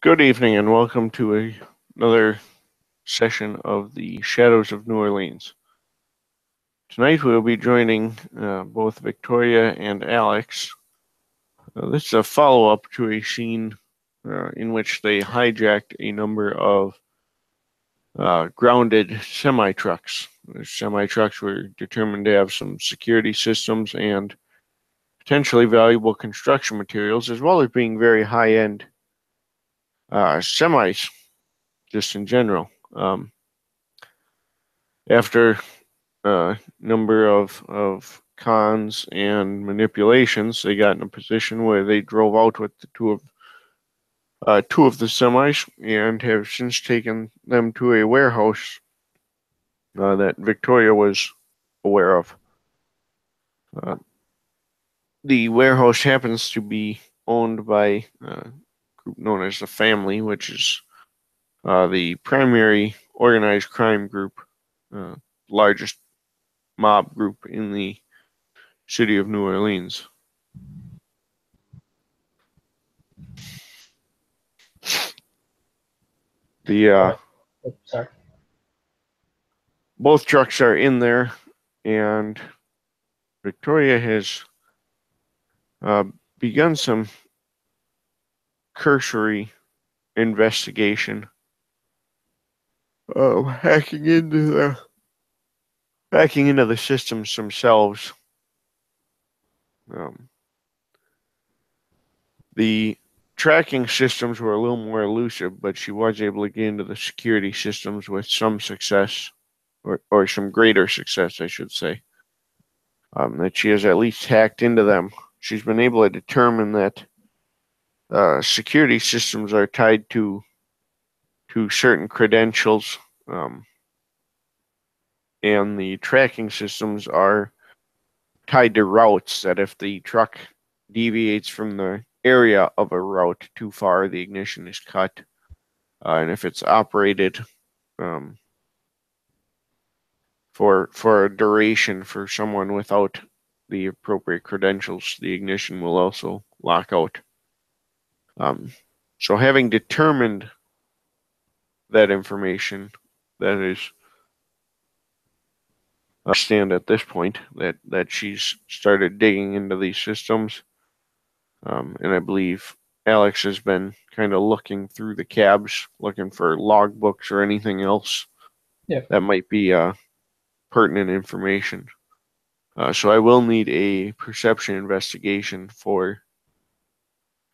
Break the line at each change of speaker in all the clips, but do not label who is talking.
Good evening and welcome to another session of the Shadows of New Orleans. Tonight we'll be joining both Victoria and Alex. This is a follow-up to a scene in which they hijacked a number of grounded semi-trucks. The semi-trucks were determined to have some security systems and potentially valuable construction materials, as well as being very high-end semis, just in general. After a number of cons and manipulations, they got in a position where they drove out with the two of the semis and have since taken them to a warehouse that Victoria was aware of. The warehouse happens to be owned by a group known as the Family, which is the primary organized crime group, largest mob group in the city of New Orleans. The
Sorry.
both trucks are in there, and Victoria has begun some cursory investigation of hacking into the systems themselves. The tracking systems were a little more elusive, but she was able to get into the security systems with some success, or some greater success, I should say. That she has at least hacked into them. She's been able to determine that security systems are tied to certain credentials, and the tracking systems are tied to routes. That if the truck deviates from the area of a route too far, the ignition is cut, and if it's operated for a duration for someone without the appropriate credentials, the ignition will also lock out. So having determined that information, that is stand at this point, that she's started digging into these systems, and I believe Alex has been kind of looking through the cabs, looking for logbooks or anything else that might be pertinent information. So I will need a perception investigation for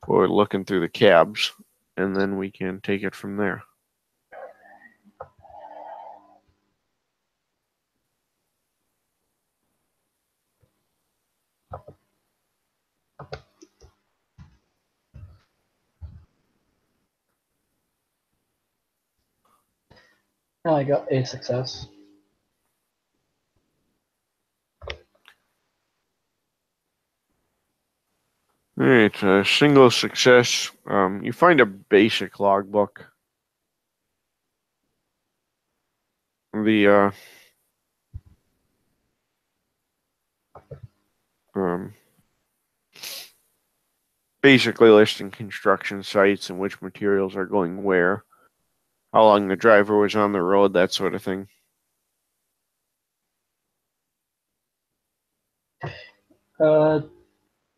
looking through the cabs, and then we can take it from there.
I got a success.
All right, a single success. You find a basic logbook. The basically listing construction sites and which materials are going where, how long the driver was on the road, that sort of thing.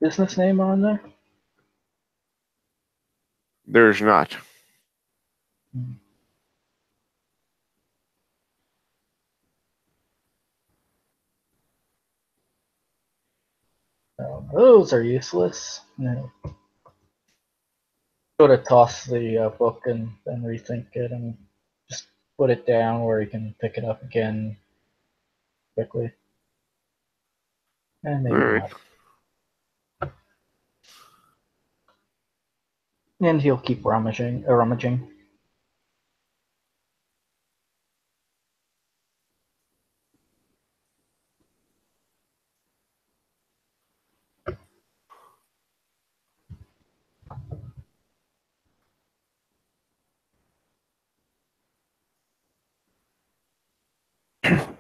Business name on there?
There's not.
Those are useless. No. Go to toss the book and then rethink it and just put it down where you can pick it up again quickly. And maybe not. And he'll keep rummaging.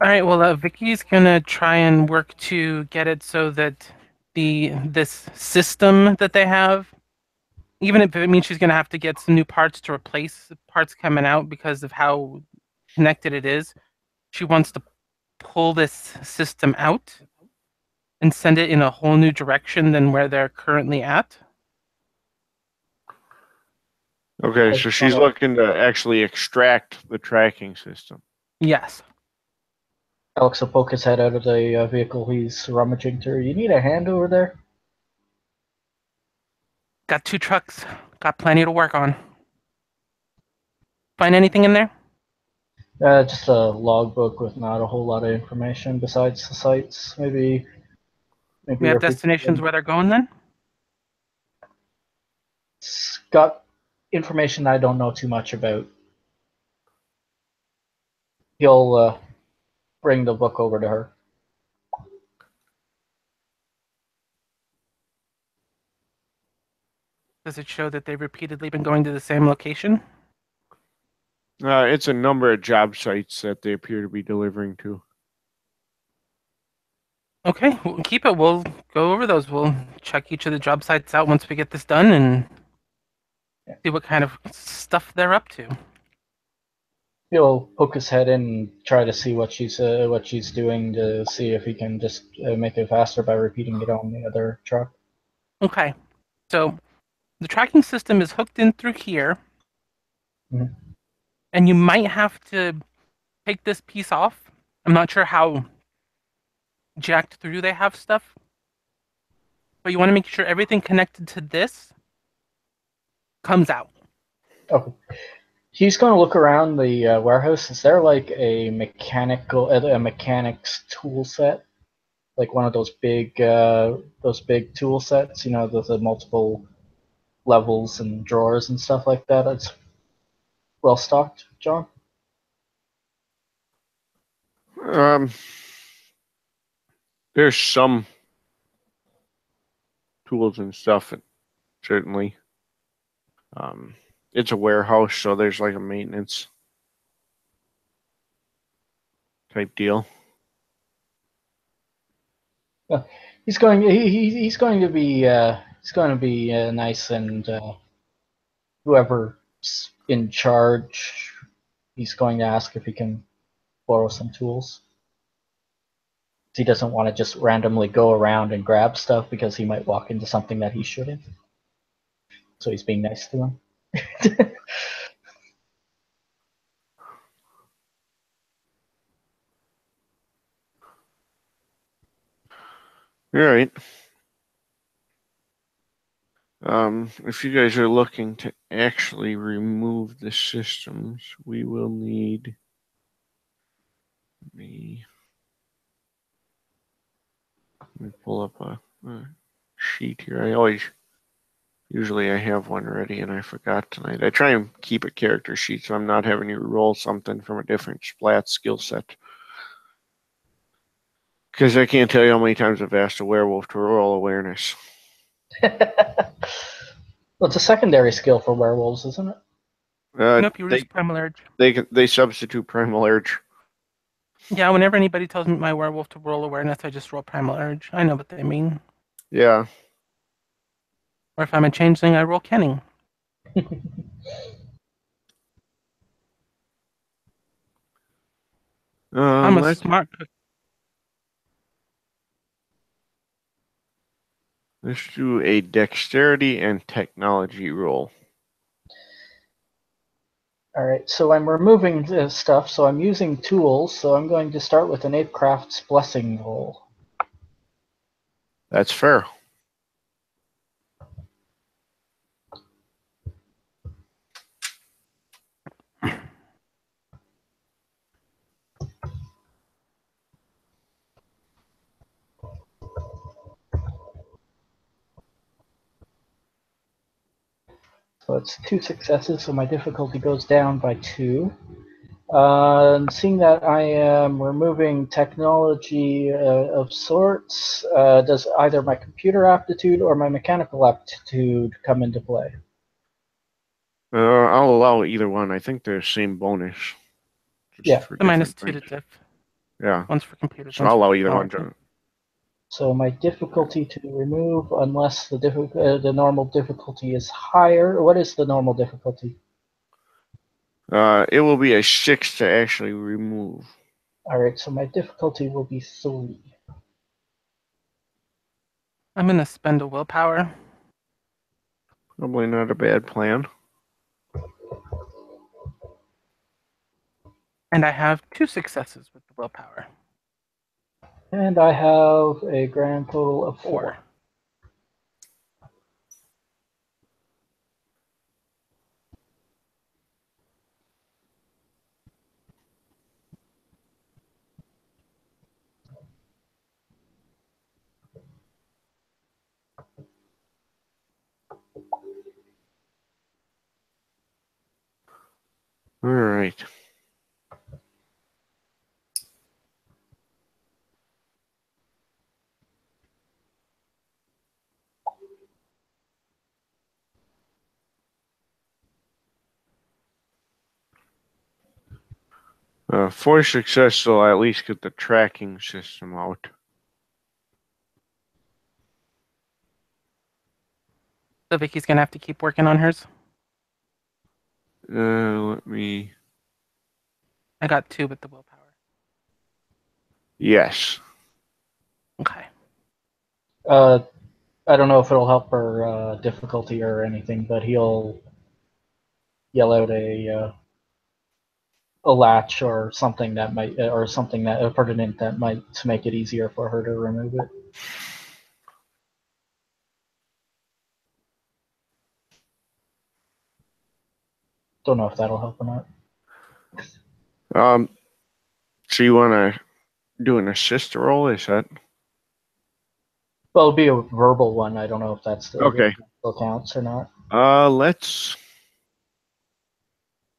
All right. Well, Vicky's gonna try and work to get it so that this system that they have, even if it means she's going to have to get some new parts to replace the parts coming out because of how connected it is, she wants to pull this system out and send it in a whole new direction than where they're currently at.
Okay, so she's looking to actually extract the tracking system.
Yes.
Alex will poke his head out of the vehicle he's rummaging through. You need a hand over there?
Got 2 trucks. Got plenty to work on. Find anything in there?
Just a logbook with not a whole lot of information besides the sites. Maybe
We have destinations where they're going then?
It's got information I don't know too much about. He'll bring the book over to her.
Does it show that they've repeatedly been going to the same location?
It's a number of job sites that they appear to be delivering to.
Okay, we'll keep it. We'll go over those. We'll check each of the job sites out once we get this done and see what kind of stuff they're up to.
He'll poke his head in and try to see what she's doing to see if he can just make it faster by repeating it on the other truck.
Okay, so the tracking system is hooked in through here, and you might have to take this piece off. I'm not sure how jacked through they have stuff, but you want to make sure everything connected to this comes out.
Okay. He's going to look around the warehouse. Is there like a mechanic's tool set, like one of those big tool sets? You know, the multiple levels and drawers and stuff like that. It's well stocked, John.
There's some tools and stuff, certainly. It's a warehouse, so there's like a maintenance type deal.
He's going to be nice, and whoever's in charge, he's going to ask if he can borrow some tools. He doesn't want to just randomly go around and grab stuff because he might walk into something that he shouldn't. So he's being nice to him.
All right. If you guys are looking to actually remove the systems, we will need let me pull up a sheet here. Usually I have one ready and I forgot tonight. I try and keep a character sheet so I'm not having you roll something from a different splat skill set. Because I can't tell you how many times I've asked a werewolf to roll awareness.
Well, it's a secondary skill for werewolves, isn't it?
Nope, you use Primal Urge.
They substitute Primal Urge.
Yeah, whenever anybody tells me my werewolf to roll awareness, I just roll Primal Urge. I know what they mean.
Yeah.
Or if I'm a changeling, I roll Kenning. I'm a smart cook.
Let's do a dexterity and technology roll.
All right, so I'm removing this stuff, so I'm using tools, so I'm going to start with an Apecraft's Blessing roll.
That's fair.
So it's 2 successes, so my difficulty goes down by 2. Seeing that I am removing technology of sorts, does either my computer aptitude or my mechanical aptitude come into play?
I'll allow either one. I think they're the same bonus.
Yeah.
The -2 to diff.
Yeah.
One's for computers.
So I'll allow either one.
So my difficulty to remove, unless the normal difficulty is higher. What is the normal difficulty?
It will be a 6 to actually remove.
All right, so my difficulty will be 3.
I'm gonna spend a willpower.
Probably not a bad plan.
And I have 2 successes with the willpower.
And I have a grand total of 4.
4.
All right. For success, so I at least get the tracking system out.
So Vicky's gonna have to keep working on hers.
Let me.
I got 2 with the willpower.
Yes.
Okay.
I don't know if it'll help her difficulty or anything, but he'll yell out a latch or something that might, or something that pertinent that might to make it easier for her to remove it. Don't know if that'll help or not.
So you want to do an assist roll? Is that?
Well, it'll be a verbal one. I don't know if that's the
Okay.
still counts or not.
Let's.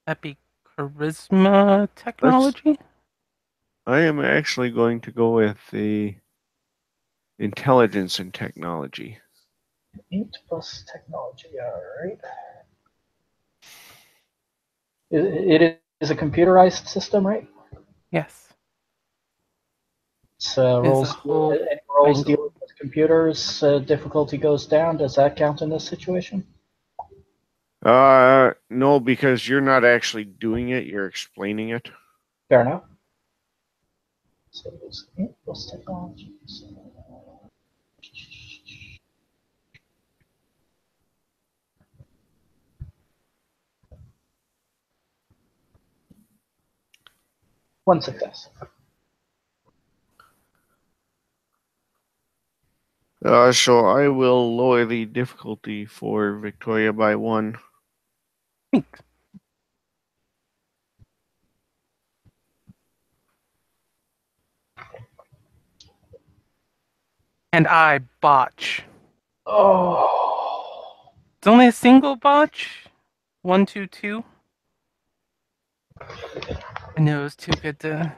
That'd be charisma technology?
I am actually going to go with the intelligence and technology.
8 plus technology. All right. It is a computerized system, right?
Yes.
So
It's a whole
any rolls
triangle.
dealing with computers, difficulty goes down. Does that count in this situation?
No, because you're not actually doing it, you're explaining it.
Fair enough. So it's 8 plus technology. One success.
So I will lower the difficulty for Victoria by 1.
Thanks. And I botch.
Oh.
It's only a single botch. 1, 2, 2. I know it's too good to.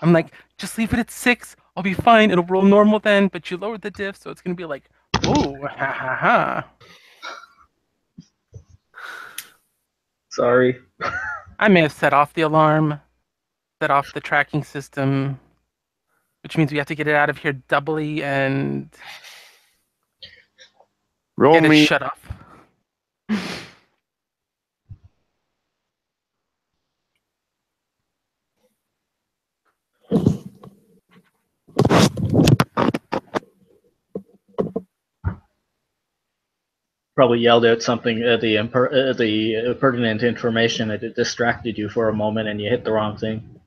I'm like, just leave it at 6. I'll be fine. It'll roll normal then. But you lowered the diff, so it's gonna be like, oh, ha ha ha.
Sorry.
I may have set off the alarm, set off the tracking system, which means we have to get it out of here doubly and
Roll
get it
me.
shut off.
Probably yelled out something, the pertinent information that it distracted you for a moment and you hit the wrong thing.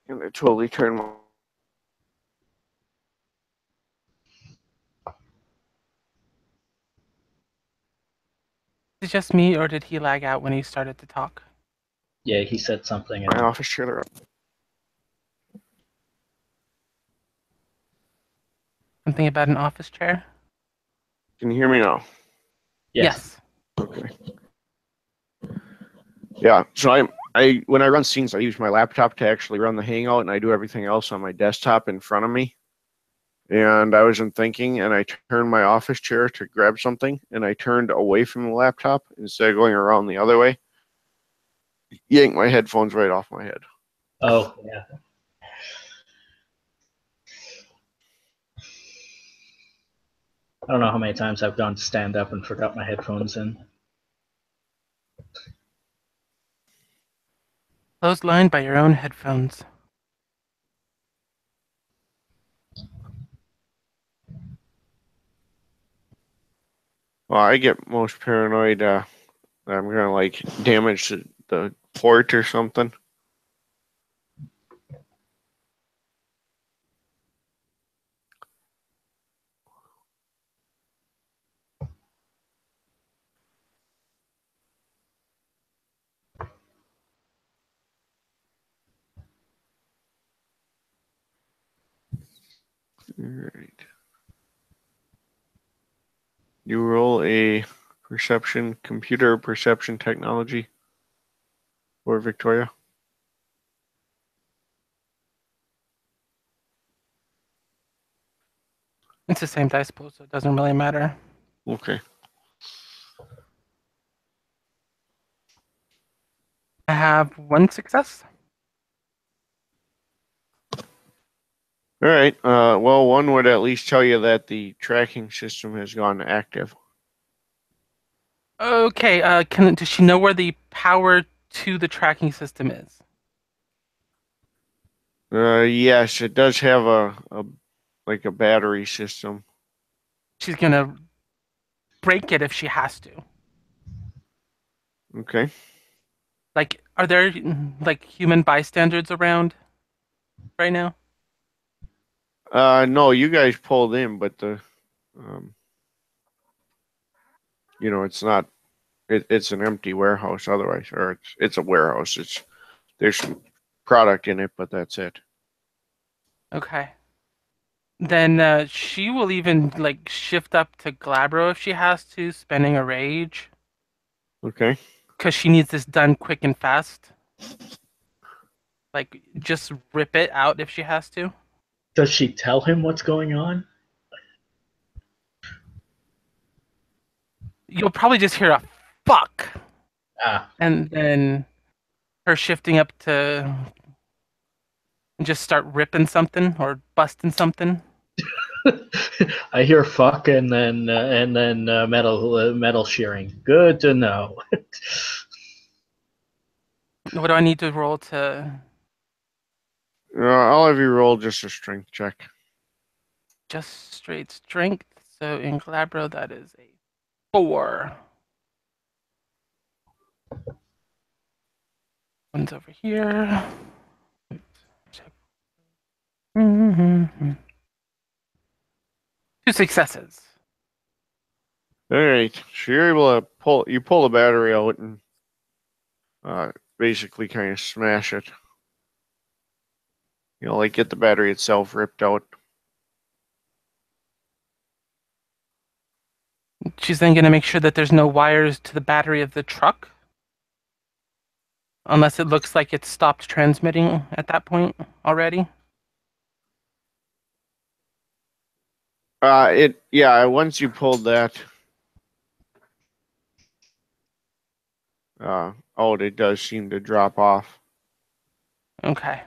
And I totally turn my.
Is it just me, or did he lag out when he started to talk?
Yeah, he said something.
My office chair.
Something about an office chair?
Can you hear me now?
Yes.
Okay. Yeah. So I when I run scenes, I use my laptop to actually run the Hangout, and I do everything else on my desktop in front of me. And I wasn't thinking, and I turned my office chair to grab something, and I turned away from the laptop instead of going around the other way. Yanked my headphones right off my head.
Oh, yeah. I don't know how many times I've gone to stand up and forgot my headphones in.
Clotheslined by your own headphones.
Well, I get most paranoid that I'm gonna like damage the port or something. All right. You roll a computer perception technology for Victoria.
It's the same dice pool, so it doesn't really matter.
Okay.
I have 1 success.
All right. Well, one would at least tell you that the tracking system has gone active.
Okay, does she know where the power to the tracking system is?
Yes, it does have a battery system.
She's gonna break it if she has to.
Okay.
Like, are there like human bystanders around right now?
No, you guys pulled in, but um, it's not. It's an empty warehouse otherwise, or it's a warehouse. There's some product in it, but that's it.
Okay. Then she will even like shift up to Glabro if she has to, spending a rage
Okay.
because she needs this done quick and fast. Like, just rip it out if she has to.
Does she tell him what's going on?
You'll probably just hear a fuck,
Ah.
and then her shifting up to just start ripping something or busting something.
I hear fuck and then metal shearing. Good to know.
What do I need to roll to
I'll have you roll just a strength check.
just straight strength? So in Glabro, that is a 4. One's over here. Check. 2 successes.
All right. So you're able to pull the battery out and basically kind of smash it. Like get the battery itself ripped out.
She's then going to make sure that there's no wires to the battery of the truck. Unless it looks like it's stopped transmitting at that point already.
Once you pulled that out, it does seem to drop off.
Okay.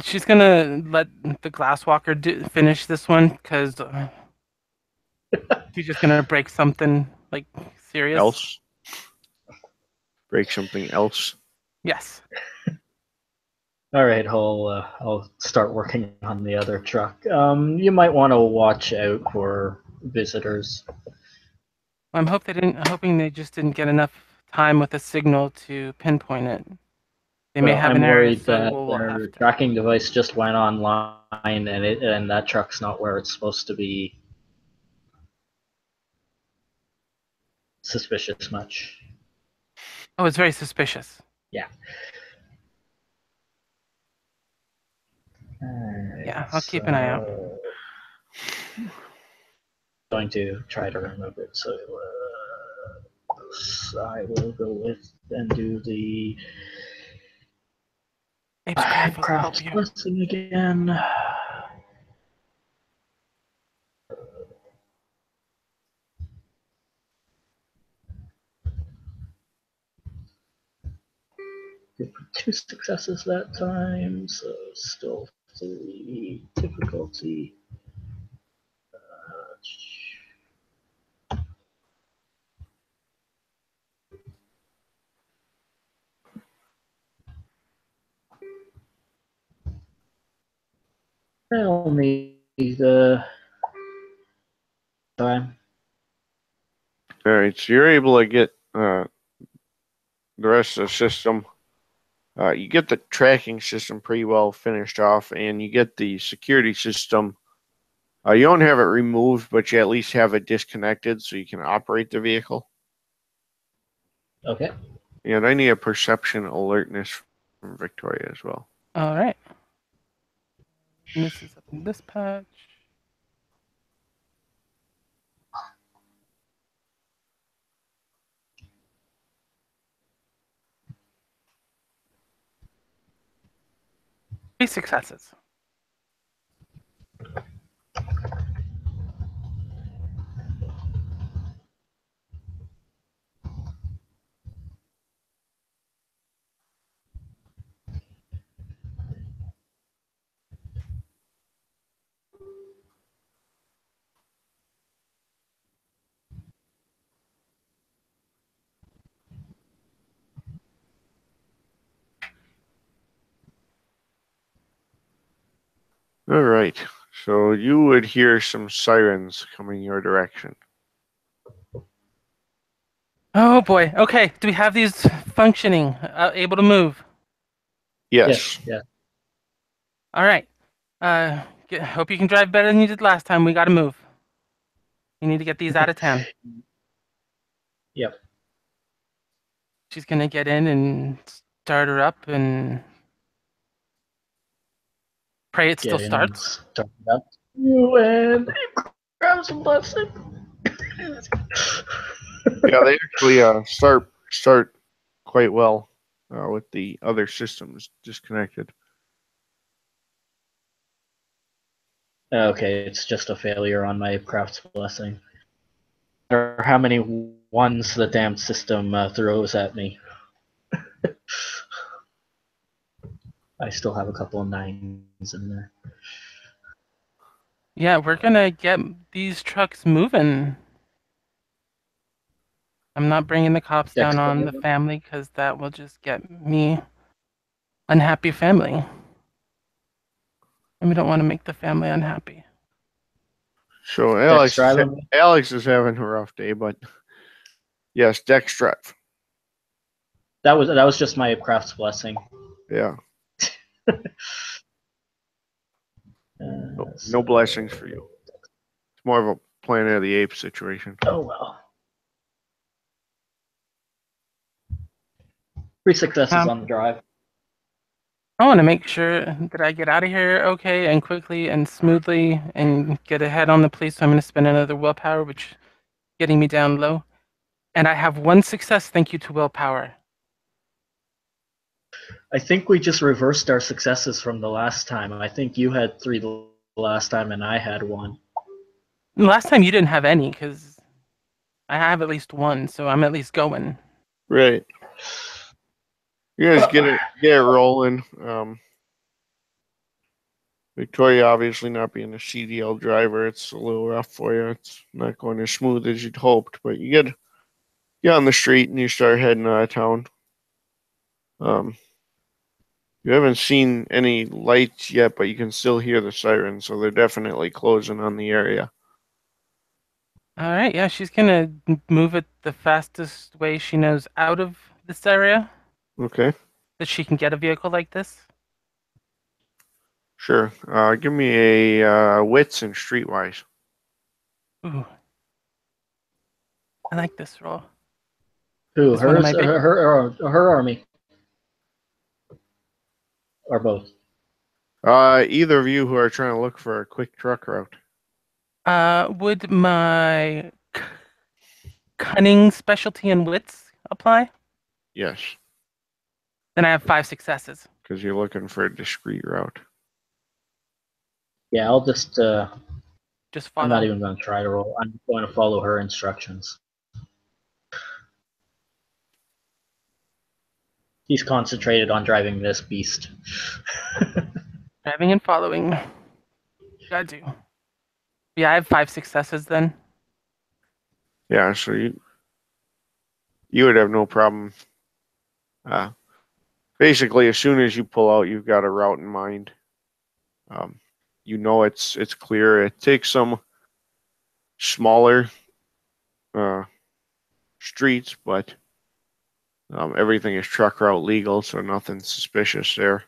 She's gonna let the Glasswalker finish this one because she's just gonna break something like serious.
Else? Break something else?
Yes.
All right, I'll start working on the other truck. You might want to watch out for visitors.
I'm hoping they just didn't get enough time with a signal to pinpoint it. They may have
I'm
an area,
worried
so
that
we'll
their
have to.
tracking device just went online and that truck's not where it's supposed to be. Suspicious much.
Oh, it's very suspicious.
Yeah. Right,
Yeah, I'll keep an eye out.
Going to try to remove it, so I will go with and do the
Apescraft will help
Craft's
you.
Blessing again. Good for 2 successes that time, so still 3 difficulty. I'll need the time.
All right, so you're able to get the rest of the system. You get the tracking system pretty well finished off, and you get the security system. You don't have it removed, but you at least have it disconnected so you can operate the vehicle.
Okay.
And I need a perception alertness from Victoria as well.
All right. And this is up in this patch. Three successes.
All right, so you would hear some sirens coming your direction.
Oh boy. Okay. Do we have these functioning, able to move?
Yes.
Yeah.
All right. Hope you can drive better than you did last time. We got to move. You need to get these out of town.
Yep.
She's gonna get in and start her up and pray it still
Get in and
starts.
start it up. You and grab some blessing.
Yeah, they actually start quite well with the other systems disconnected.
Okay, it's just a failure on my craft's blessing. Or how many ones the damn system throws at me. I still have a couple of 9s in there.
Yeah, we're gonna get these trucks moving. I'm not bringing the cops down on the family because that will just get me unhappy family. And we don't want to make the family unhappy.
So
Dex,
Alex is having a rough day, but yes, Dex drive.
That was just my craft's blessing.
Yeah. No blessings for you. It's more of a Planet of the Apes situation.
Oh well. 3 successes on the drive.
I want to make sure that I get out of here okay and quickly and smoothly and get ahead on the police. So I'm going to spend another willpower, which is getting me down low. And I have 1 success, thank you to willpower.
I think we just reversed our successes from the last time. I think you had 3 the last time and I had 1.
Last time you didn't have any because I have at least 1, so I'm at least going.
Right. You guys get it rolling. Victoria obviously not being a CDL driver, it's a little rough for you. It's not going as smooth as you'd hoped, but you get on the street and you start heading out of town. You haven't seen any lights yet, but you can still hear the sirens, so they're definitely closing on the area.
All right, yeah, she's gonna move it the fastest way she knows out of this area.
Okay.
That she can get a vehicle like this.
Sure. Give me a wits and streetwise.
Ooh, I like this roll.
Who? Hers? Her or me? Or both?
Either of you who are trying to look for a quick truck route.
Would my cunning, specialty, and wits apply?
Yes.
Then I have 5 successes.
Because you're looking for a discreet route.
Yeah, I'll just
follow.
I'm not even going to try to roll. I'm going to follow her instructions. He's concentrated on driving this beast.
Driving and following. Gotta do. Yeah, I have 5 successes then.
Yeah, so you would have no problem. Basically, as soon as you pull out, you've got a route in mind. you know it's clear. It takes some smaller streets, but everything is truck route legal, so nothing suspicious there.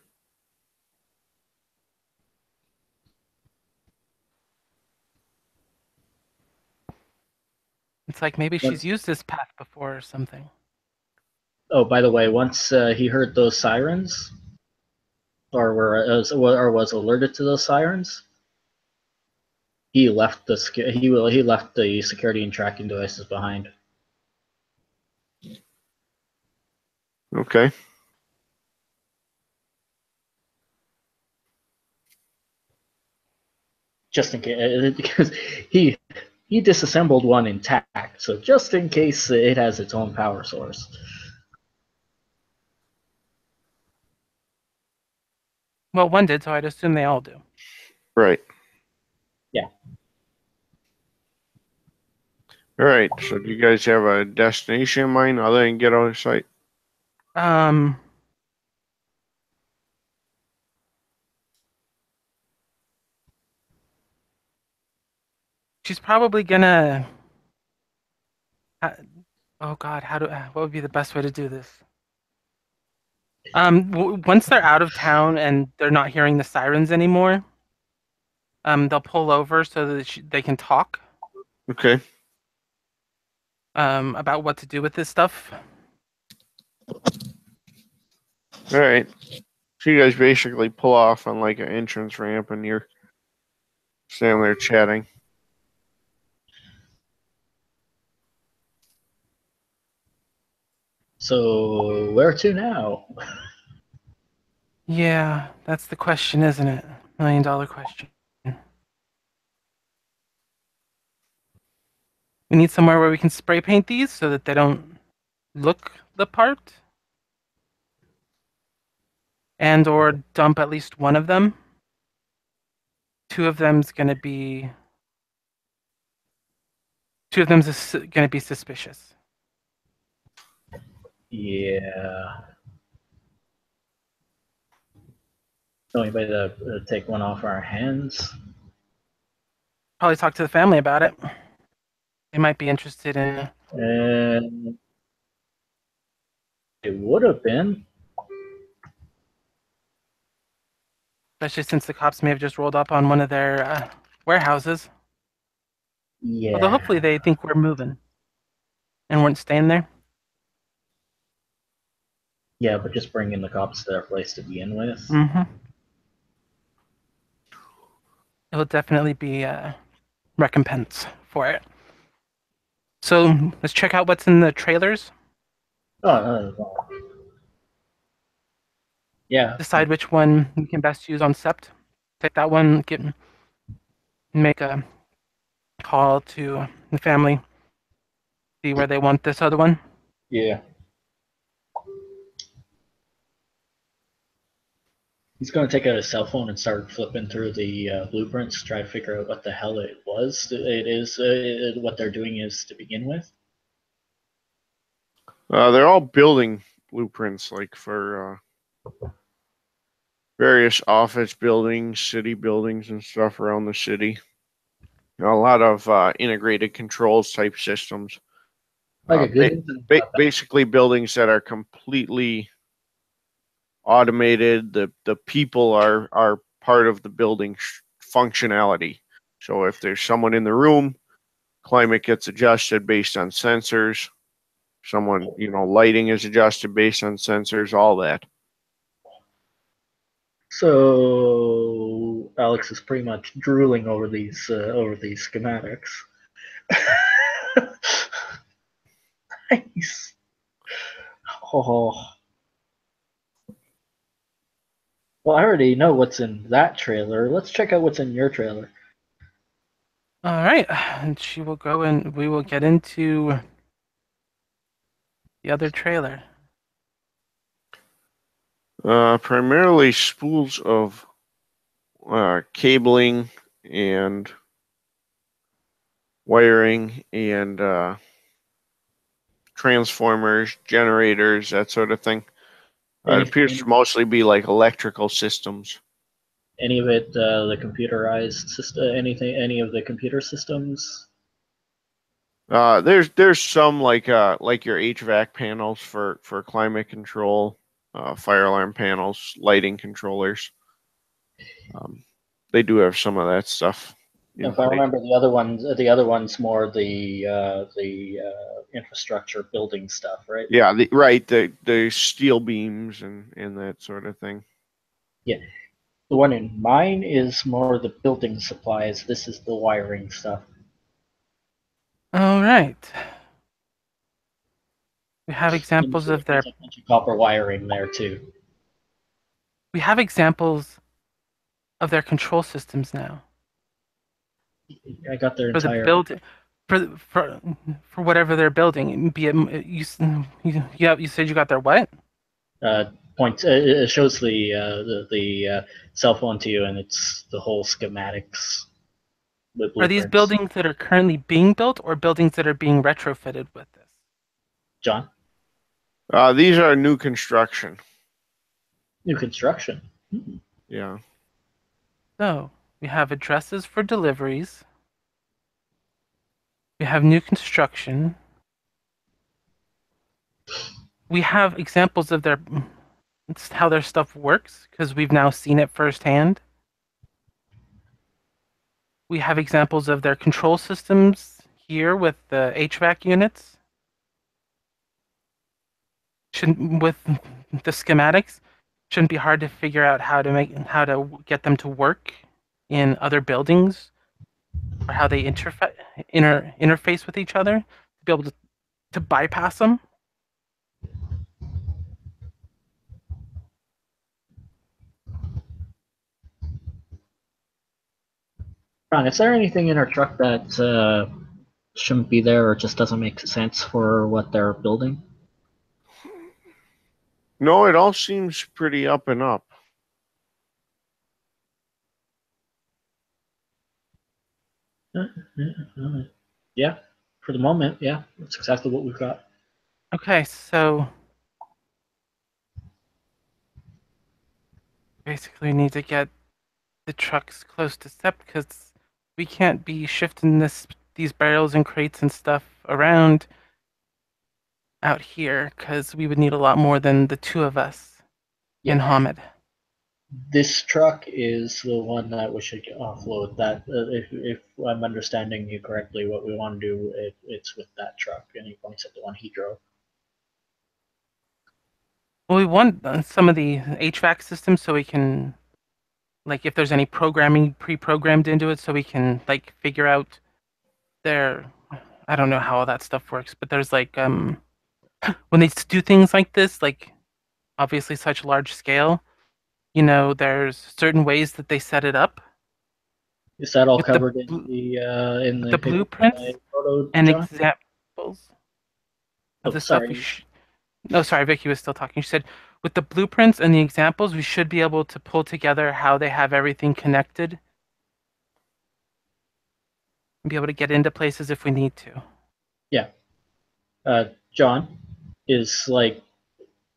It's like maybe she's used this path before or something.
Oh, by the way, once he heard those sirens, or was alerted to those sirens, he left the security and tracking devices behind.
Okay.
Just in case, because he disassembled one intact, so just in case it has its own power source.
Well, one did, so I'd assume they all do.
Right.
Yeah.
All right. So do you guys have a destination in mind other than get out of sight?
She's probably gonna. Oh God, what would be the best way to do this? Once they're out of town and they're not hearing the sirens anymore, they'll pull over so that they can talk.
Okay.
About what to do with this stuff.
All right. So you guys basically pull off on like an entrance ramp, and you're standing there chatting.
So where to now?
Yeah, that's the question, isn't it? $1 million question. We need somewhere where we can spray paint these so that they don't look the part. And or dump at least one of them. Two of them's gonna be suspicious.
Yeah. So anybody to take one off our hands?
Probably talk to the family about it. They might be interested in.
It would have been.
Especially since the cops may have just rolled up on one of their warehouses.
Yeah.
Although hopefully they think we're moving and weren't staying there.
Yeah, but just bringing the cops to their place to begin with.
Mm-hmm. It will definitely be a recompense for it. So let's check out what's in the trailers.
Oh, yeah.
Decide which one we can best use on Sept. Take that one, make a call to the family, see where they want this other one.
Yeah. He's going to take out his cell phone and start flipping through the blueprints, try to figure out what the hell it is, what they're doing is to begin with.
They're all building blueprints, like for various office buildings, city buildings, and stuff around the city. A lot of integrated controls type systems.
Like a good
basically buildings that are completely automated. The people are part of the building functionality. So if there's someone in the room, climate gets adjusted based on sensors. Someone, lighting is adjusted based on sensors, all that.
So Alex is pretty much drooling over these schematics. Nice. Oh. Well, I already know what's in that trailer. Let's check out what's in your trailer.
All right, and she will go and we will get into the other trailer.
Primarily spools of cabling and wiring and transformers, generators, that sort of thing. It appears to mostly be like electrical systems.
Any of it, the computerized system, any of the computer systems?
There's some like your HVAC panels for climate control, fire alarm panels, lighting controllers. They do have some of that stuff in
If I
place.
remember, the other one's more the infrastructure building stuff, right?
Yeah, the steel beams and that sort of thing.
Yeah. The one in mine is more the building supplies. This is the wiring stuff.
All right. We have examples of their.
There's a bunch of copper wiring there too.
We have examples of their control systems now
I got their
for the
entire.
build, for whatever they're building. Be it you said you got their what?
Point. It shows the cell phone to you, and it's the whole schematics with
Are these
blueprints.
buildings that are currently being built or buildings that are being retrofitted with this?
John,
These are new construction.
new construction.
Yeah.
So we have addresses for deliveries. We have new construction. We have examples of how their stuff works because we've now seen it firsthand. We have examples of their control systems here with the HVAC units. With the schematics, shouldn't be hard to figure out how to get them to work in other buildings or how they interface with each other to be able to bypass them.
Ron, is there anything in our truck that shouldn't be there or just doesn't make sense for what they're building?
No, it all seems pretty up and up.
Yeah, for the moment, yeah, that's exactly what we've got.
Okay, so basically we need to get the trucks close to SEP because we can't be shifting these barrels and crates and stuff around out here because we would need a lot more than the two of us in Hamid.
This truck is the one that we should offload. That if I'm understanding you correctly, what we want to do, it's with that truck, and he points at the one he drove.
Well, we want some of the HVAC systems so we can, like, if there's any programming pre-programmed into it, so we can like figure out I don't know how all that stuff works, but there's like when they do things like this, like obviously such large scale, there's certain ways that they set it up.
Is that all
With
covered in the
blueprints
photo,
and
John?
examples of the stuff
sorry.
No, sorry, Vicky was still talking. She said, with the blueprints and the examples, we should be able to pull together how they have everything connected and be able to get into places if we need to.
Yeah. John, is like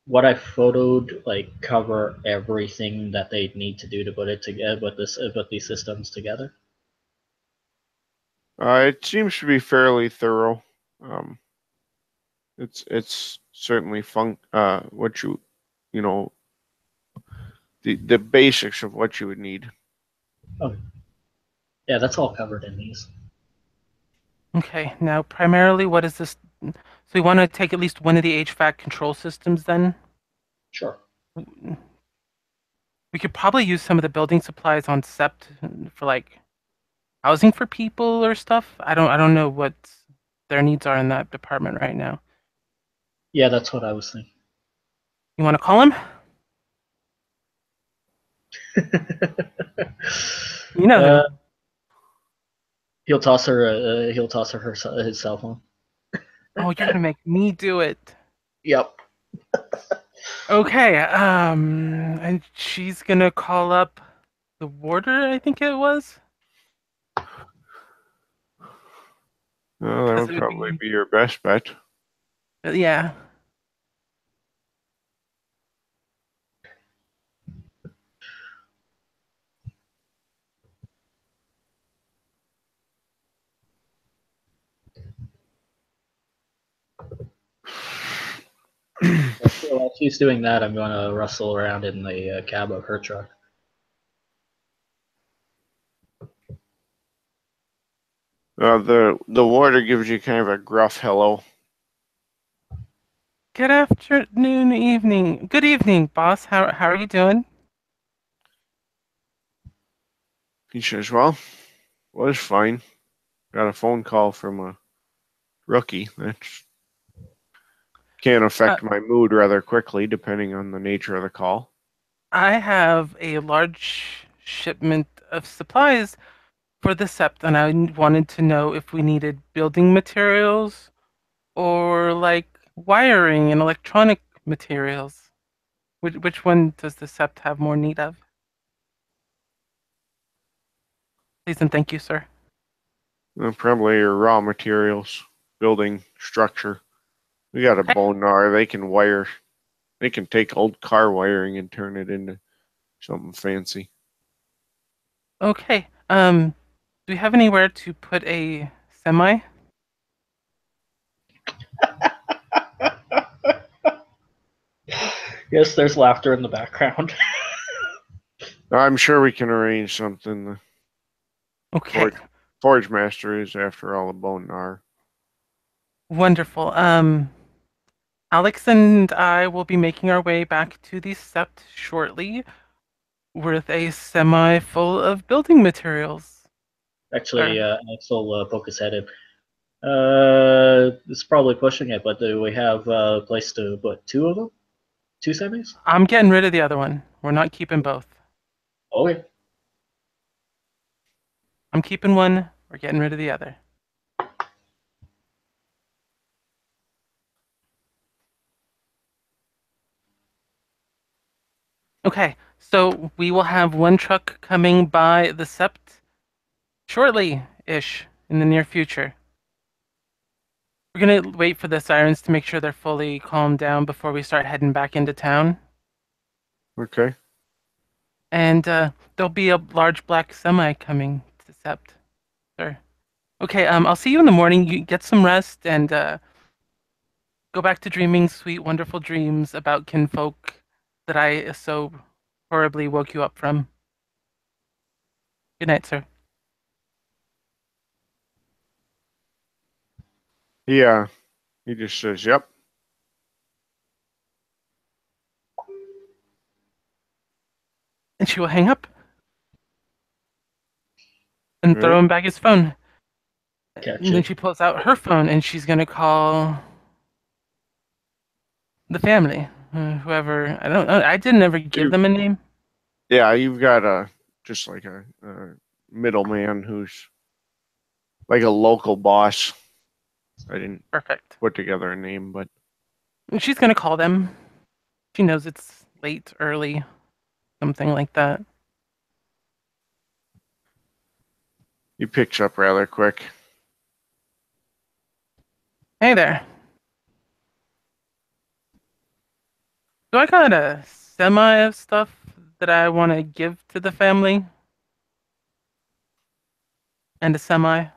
what I photoed like cover everything that they need to do to put it together, put these systems together?
It seems to be fairly thorough. It's certainly what you know the basics of what you would need.
Oh, yeah, that's all covered in these.
Okay, now primarily what is this? So we want to take at least one of the HVAC control systems then?
Sure.
We could probably use some of the building supplies on SEPT for like housing for people or stuff. I don't know what their needs are in that department right now.
Yeah, that's what I was thinking.
You want to call him? You know who.
He'll toss her. His cell phone.
Oh, you're gonna make me do it.
Yep.
Okay. And she's gonna call up the warder. I think it was.
That would probably be your best bet.
Yeah.
While she's doing that, I'm going to rustle around in the cab of her truck.
The warder gives you kind of a gruff hello.
Good afternoon, evening. Good evening, boss. How are you doing?
He says, "Well, was fine. Got a phone call from a rookie. That can affect my mood rather quickly, depending on the nature of the call."
I have a large shipment of supplies for the Sept, and I wanted to know if we needed building materials or like wiring and electronic materials. Which one does the Sept have more need of? Please and thank you, sir.
Probably your raw materials, building structure. We got a
Okay.
bonar. They can wire. They can take old car wiring and turn it into something fancy.
Okay. Do we have anywhere to put a semi?
Yes, there's laughter in the background.
I'm sure we can arrange something. The
Okay.
Forge Master is, after all, a bonar.
Wonderful. Alex and I will be making our way back to the Sept shortly with a semi full of building materials.
Actually, Alex will poke his head in. It's probably pushing it, but do we have a place to put two of them? Two semis?
I'm getting rid of the other one. We're not keeping both.
Okay.
I'm keeping one. We're getting rid of the other. Okay, so we will have one truck coming by the Sept shortly-ish in the near future. We're gonna wait for the sirens to make sure they're fully calmed down before we start heading back into town.
Okay.
And there'll be a large black semi coming to Sept, sir. Okay, I'll see you in the morning. You get some rest and go back to dreaming sweet, wonderful dreams about kinfolk that I so horribly woke you up from. Good night, sir.
Yeah. He just says, "Yep."
And she will hang up and throw
Right.
him back his phone.
Catch
And then
it.
she pulls out her phone and she's gonna call the family, whoever. I don't know. I didn't ever give them a name.
Yeah, you've got just like a middleman who's like a local boss. I didn't
Perfect.
put together a name, but
And she's gonna call them. She knows it's late, early, something like that.
he picks up rather quick.
Hey there. So I got a semi of stuff that I want to give to the family, and a semi.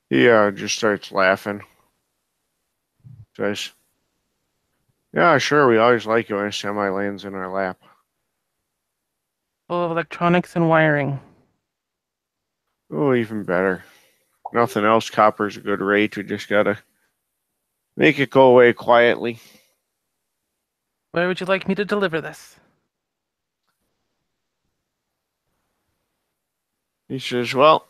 He just starts laughing. Says, "Yeah, sure. We always like it when a semi lands in our lap."
Full of electronics and wiring.
Oh, even better. Nothing else. Copper's a good rate. We just gotta make it go away quietly.
Where would you like me to deliver this?
He says, "Well,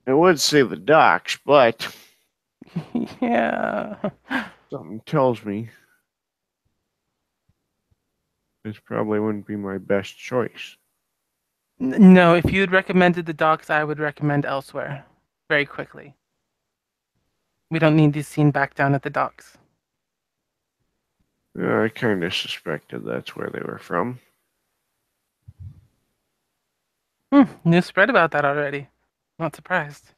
I would say the docks, but
Yeah.
something tells me this probably wouldn't be my best choice."
No, if you had recommended the docks, I would recommend elsewhere. Very quickly. We don't need these seen back down at the docks.
I kind of suspected that's where they were from.
New spread about that already. Not surprised.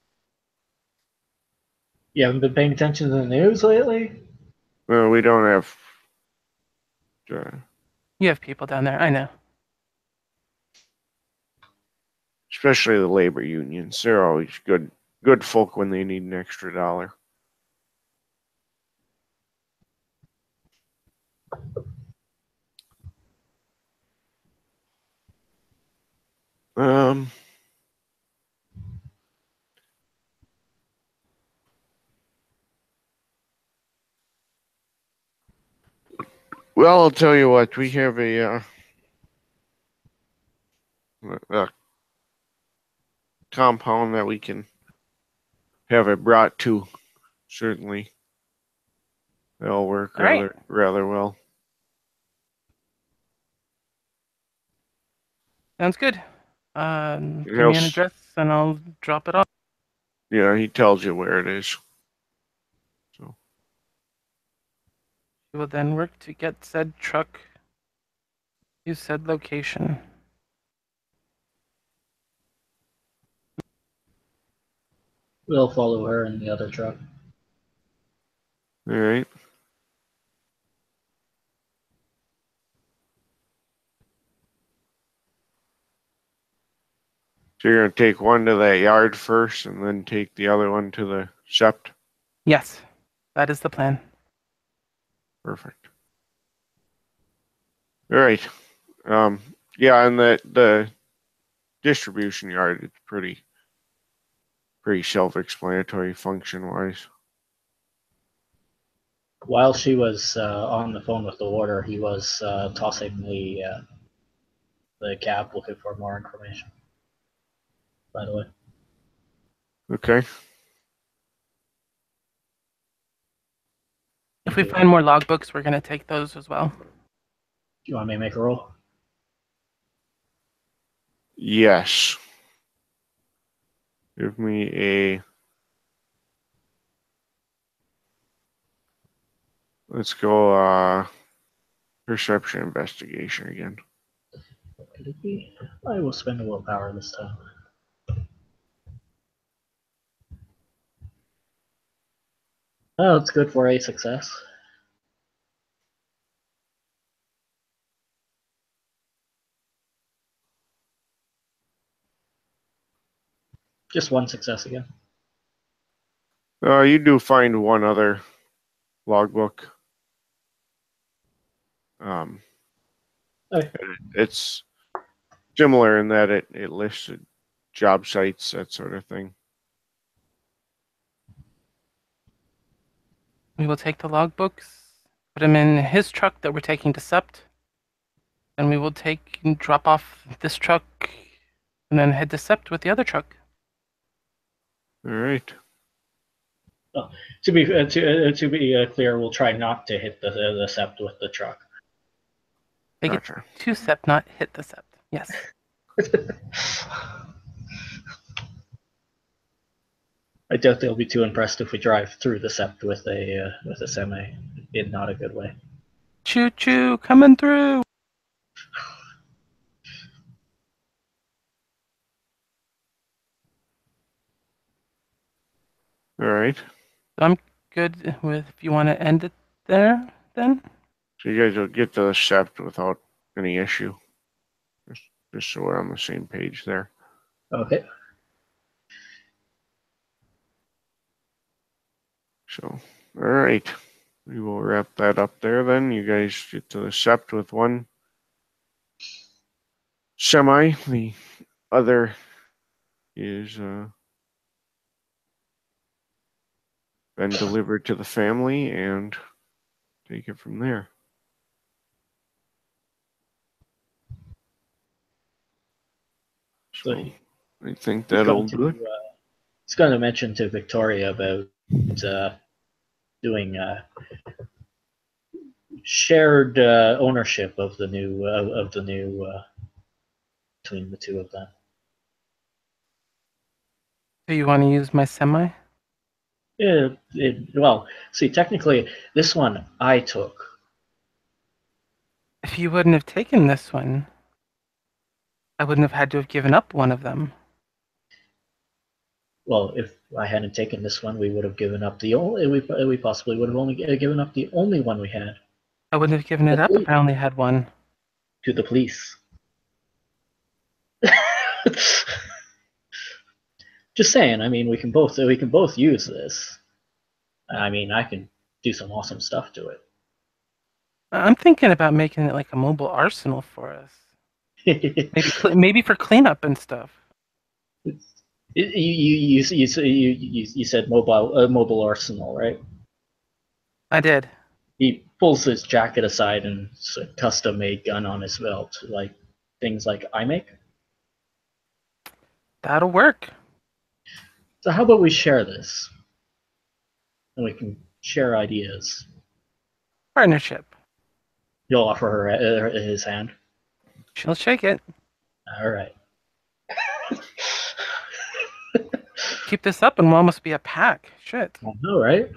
You haven't been paying attention to the news lately?
Well, we don't have. Uh,
You have people down there, I know.
it's especially the labor unions. They're always good folk when they need an extra dollar. Um, well, I'll tell you what, we have a compound that we can have it brought to. Certainly, that'll work
All right.
rather well.
Sounds good. Give me an
Else-
address and I'll drop it off.
Yeah, he tells you where it is. So
We will then work to get said truck to said location.
We'll follow her in the other truck.
all right. So you're gonna take one to that yard first, and then take the other one to the sept.
Yes, that is the plan.
Perfect. All right. Yeah, and the distribution yard, it's pretty self-explanatory function-wise.
While she was on the phone with the warder, he was tossing the cab looking for more information. By the way.
Okay.
If we find more logbooks, we're going to take those as well.
Do you want me to make a roll?
Yes. Give me a. Let's go perception investigation again.
What could it be? I will spend a willpower this time. Oh, it's good for a success. Just one success again.
You do find one other logbook.
Okay.
It's similar in that it lists job sites, that sort of thing.
We will take the logbooks, put them in his truck that we're taking to Sept, and we will take and drop off this truck and then head to Sept with the other truck.
All right.
To be clear, we'll try not to hit the sept with the truck.
Take
Gotcha.
it to Sept, not hit the Sept. Yes.
I doubt they'll be too impressed if we drive through the sept with a semi in not a good way.
Choo choo, coming through.
All right.
I'm good with if you want to end it there, then.
So you guys will get to the sept without any issue. Just so we're on the same page there.
Okay.
So, all right. We will wrap that up there then. You guys get to the sept with one semi. The other is been delivered to the family, and take it from there. So I think that'll do it.
He's going to mention to Victoria about doing shared ownership of the new between the two of them.
Do you want to use my semi?
Well, see, technically, this one I took.
If you wouldn't have taken this one, I wouldn't have had to have given up one of them.
Well, if I hadn't taken this one, we would have given up the only. We possibly would have only given up the only one we had.
I wouldn't have given it up if I only had one.
To the police. Just saying. I mean, we can both use this. I mean, I can do some awesome stuff to
I'm thinking about making it like a mobile arsenal for us.
it.
Maybe for cleanup and stuff.
You said mobile arsenal, right?
I did.
He pulls his jacket aside and it's a custom made gun on his belt, like things like I make.
That'll work.
So how about we share this, and we can share ideas.
Partnership.
You'll offer her his hand.
She'll shake it.
All right.
Keep this up and we'll almost be a pack. Shit.
I know, right?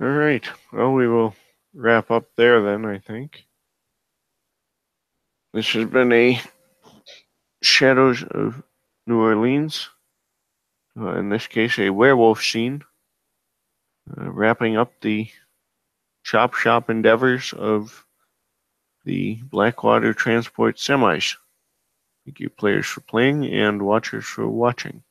All right. Well, we will wrap up there then, I think. This has been a Shadows of New Orleans. In this case, a werewolf scene. Wrapping up the chop shop endeavors of the Blackwater Transport semis. Thank you, players, for playing and watchers for watching.